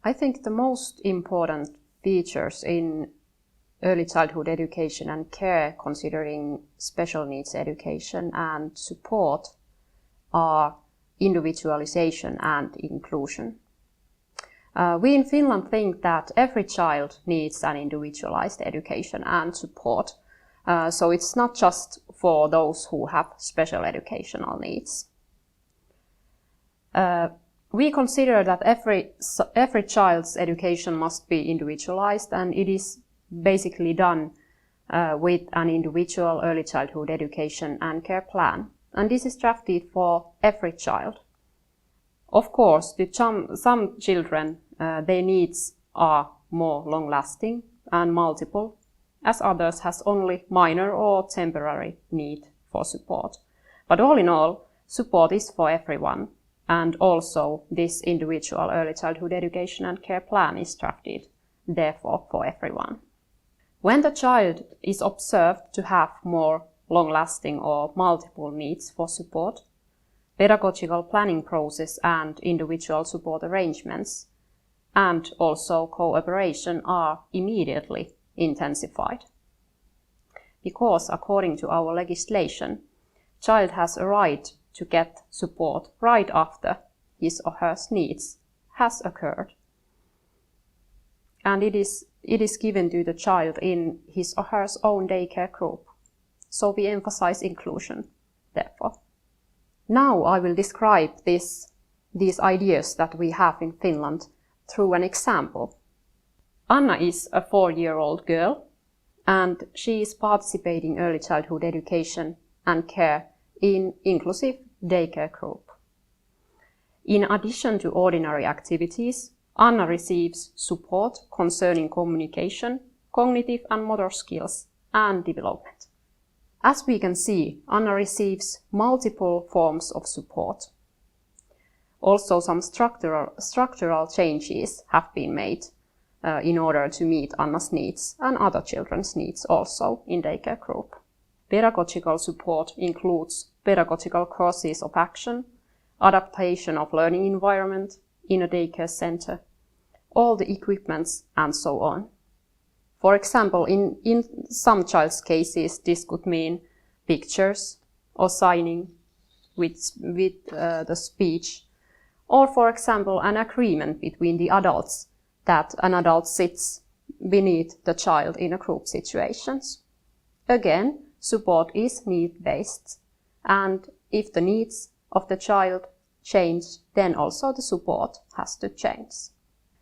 I think the most important features in early childhood education and care, considering special needs education and support, are individualization and inclusion. We in Finland think that every child needs an individualized education and support. So it's not just for those who have special educational needs. We consider that every child's education must be individualized, and it is basically done with an individual early childhood education and care plan. And this is drafted for every child. Of course, some children, their needs are more long-lasting and multiple, as others has only minor or temporary need for support. But all in all, support is for everyone, and also this individual early childhood education and care plan is drafted, therefore for everyone. When the child is observed to have more long-lasting or multiple needs for support, pedagogical planning process and individual support arrangements and also cooperation are immediately intensified. Because according to our legislation, child has a right to get support right after his or her needs has occurred. And it is given to the child in his or her own daycare group. So we emphasize inclusion, therefore. Now I will describe these ideas that we have in Finland through an example. Anna is a 4-year-old girl, and she is participating early childhood education and care in inclusive daycare group. In addition to ordinary activities, Anna receives support concerning communication, cognitive and motor skills, and development. As we can see, Anna receives multiple forms of support. Also, some structural changes have been made in order to meet Anna's needs and other children's needs also in daycare group. Pedagogical support includes pedagogical courses of action, adaptation of learning environment in a daycare center, all the equipments, and so on. For example, in some child's cases, this could mean pictures or signing with the speech, or for example, an agreement between the adults that an adult sits beneath the child in a group situations. Again, support is need-based, and if the needs of the child change, then also the support has to change.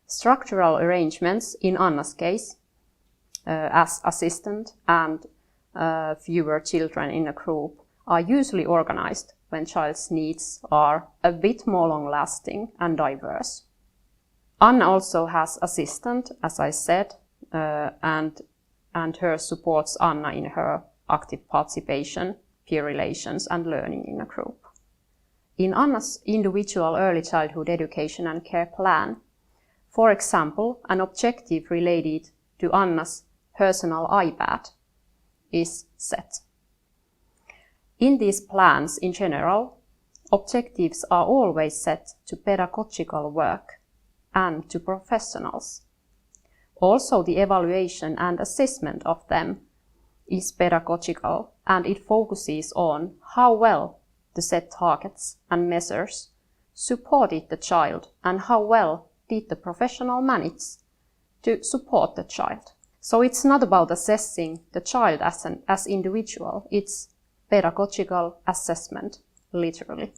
Structural arrangements in Anna's case, as assistant and fewer children in a group, are usually organized when child's needs are a bit more long-lasting and diverse. Anna also has assistant, as I said, and her supports Anna in her active participation, peer relations, and learning in a group. In Anna's individual early childhood education and care plan, for example, an objective related to Anna's personal iPad is set. In these plans, in general, objectives are always set to pedagogical work and to professionals. Also, the evaluation and assessment of them is pedagogical, and it focuses on how well the set targets and measures supported the child and how well did the professional manage to support the child. So it's not about assessing the child as individual, it's pedagogical assessment, literally.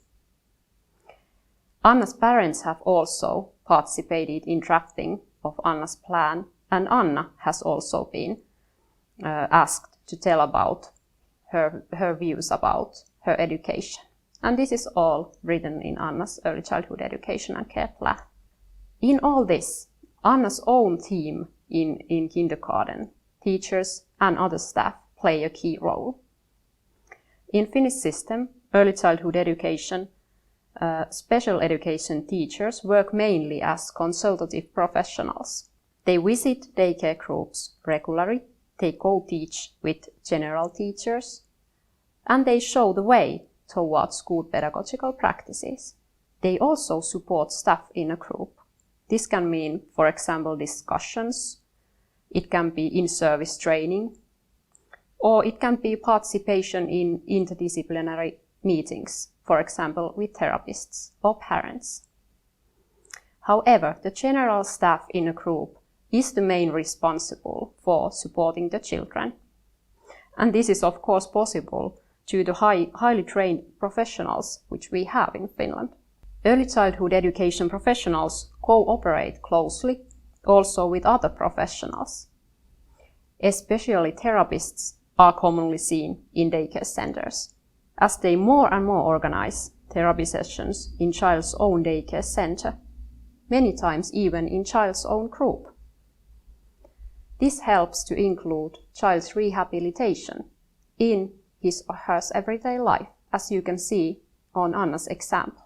Anna's parents have also participated in drafting of Anna's plan, and Anna has also been asked to tell about her views about her education. And this is all written in Anna's early childhood education and care plan. In all this, Anna's own team in kindergarten, teachers and other staff play a key role. In Finnish system, early childhood education, special education teachers work mainly as consultative professionals. They visit daycare groups regularly, they co-teach with general teachers, and they show the way towards good pedagogical practices. They also support staff in a group. This can mean, for example, discussions, it can be in-service training, or it can be participation in interdisciplinary meetings, for example, with therapists or parents. However, the general staff in a group is the main responsible for supporting the children. And this is of course possible due to highly trained professionals which we have in Finland. Early childhood education professionals cooperate closely also with other professionals. Especially therapists are commonly seen in daycare centers, as they more and more organize therapy sessions in child's own daycare center, many times even in child's own group. This helps to include child's rehabilitation in his or her everyday life, as you can see on Anna's example.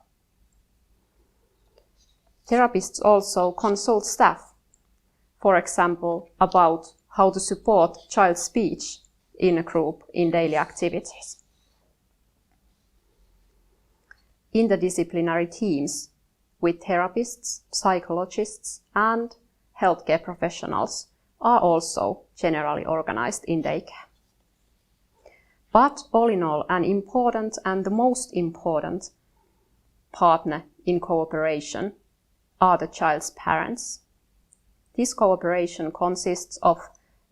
Therapists also consult staff, for example, about how to support child's speech in a group in daily activities. Interdisciplinary teams with therapists, psychologists, and healthcare professionals are also generally organized in daycare. But all in all, an important and the most important partner in cooperation are the child's parents. This cooperation consists of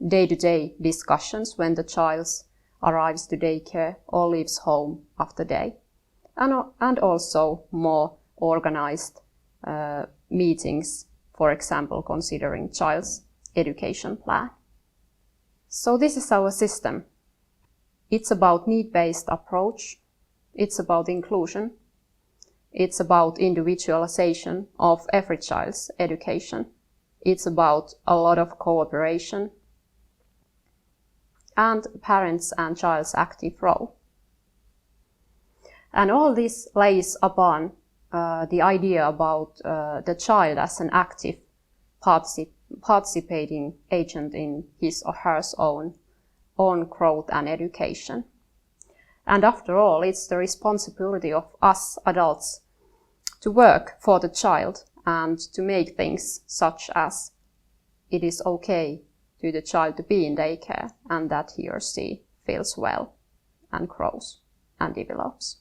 day-to-day discussions when the child arrives to daycare or leaves home after day, and also more organized meetings, for example, considering child's education plan. So this is our system. It's about need-based approach, it's about inclusion, it's about individualization of every child's education, it's about a lot of cooperation, and parents and child's active role. And all this lays upon the idea about the child as an active participating agent in his or her own growth and education. And after all, it's the responsibility of us adults to work for the child and to make things such as it is okay to the child to be in daycare and that he or she feels well and grows and develops.